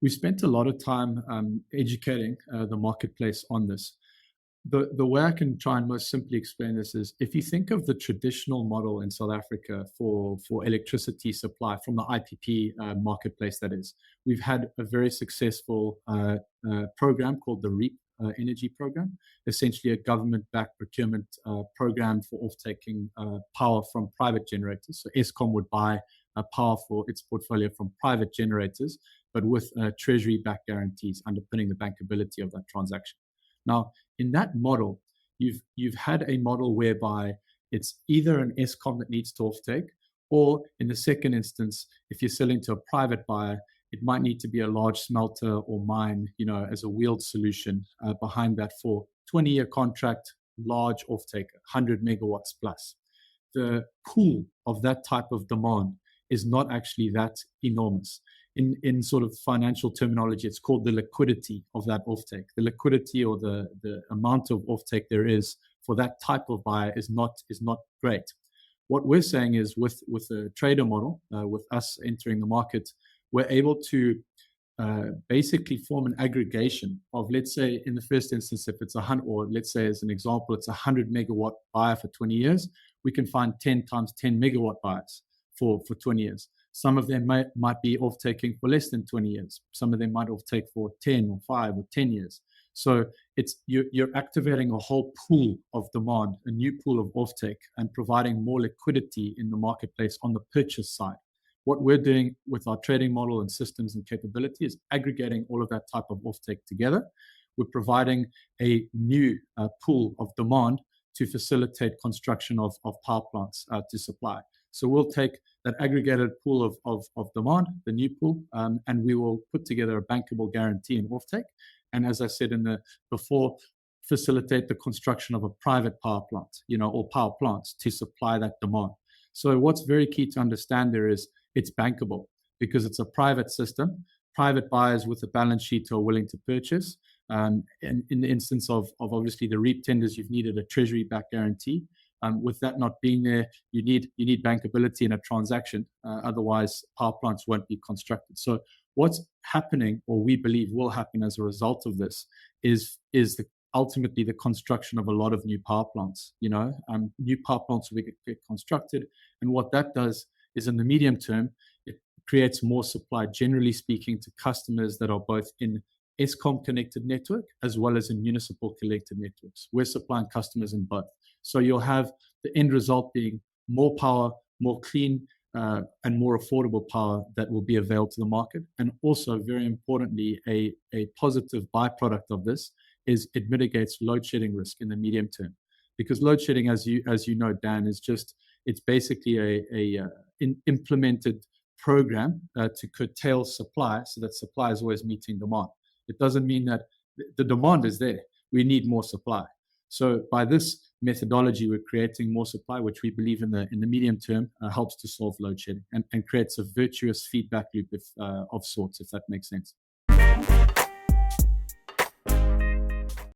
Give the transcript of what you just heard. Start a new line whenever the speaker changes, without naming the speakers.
we spent a lot of time educating the marketplace on this. The way I can try and most simply explain this is if you think of the traditional model in South Africa for electricity supply from the IPP marketplace, that is, we've had a very successful program called the REAP energy program, essentially a government-backed procurement program for off-taking power from private generators. So Eskom would buy power for its portfolio from private generators, but with treasury-backed guarantees underpinning the bankability of that transaction. Now, in that model, you've had a model whereby it's either an Eskom that needs to offtake, or in the second instance, if you're selling to a private buyer, it might need to be a large smelter or mine, as a wheeled solution behind that for 20-year contract, large offtaker, 100 megawatts plus. The pool of that type of demand is not actually that enormous. In sort of financial terminology, it's called the liquidity of that offtake. The liquidity or the amount of offtake there is for that type of buyer is not great. What we're saying is with a trader model, with us entering the market, we're able to basically form an aggregation of, let's say, in the first instance, if it's 100, or let's say as an example, it's a 100 megawatt buyer for 20 years, we can find 10 times 10 megawatt buyers for 20 years. Some of them might be off-taking for less than 20 years. Some of them might off-take for 10 or 5 or 10 years. So you're activating a whole pool of demand, a new pool of off-take, and providing more liquidity in the marketplace on the purchase side. What we're doing with our trading model and systems and capability is aggregating all of that type of off-take together. We're providing a new pool of demand to facilitate construction of power plants to supply. So we'll take that aggregated pool of demand, the new pool, and we will put together a bankable guarantee and offtake. And as I said before, facilitate the construction of a private power plant, or power plants to supply that demand. So what's very key to understand there is it's bankable because it's a private system. Private buyers with a balance sheet are willing to purchase. And in the instance of obviously the REAP tenders, you've needed a treasury-backed guarantee. With that not being there, you need bankability in a transaction. Otherwise, power plants won't be constructed. So what's happening, or we believe will happen as a result of this, is ultimately the construction of a lot of new power plants. New power plants will get constructed, and what that does is, in the medium term, it creates more supply, generally speaking, to customers that are both in Eskom connected network as well as in municipal connected networks. We're supplying customers in both. So you'll have the end result being more power, more clean, and more affordable power that will be available to the market. And also, very importantly, a positive byproduct of this is it mitigates load shedding risk in the medium term. Because load shedding, as you know, Dan, it's basically a implemented program to curtail supply so that supply is always meeting demand. It doesn't mean that the demand is there. We need more supply. So by this methodology, we're creating more supply, which we believe in the medium term helps to solve load shedding and creates a virtuous feedback loop of sorts, if that makes sense.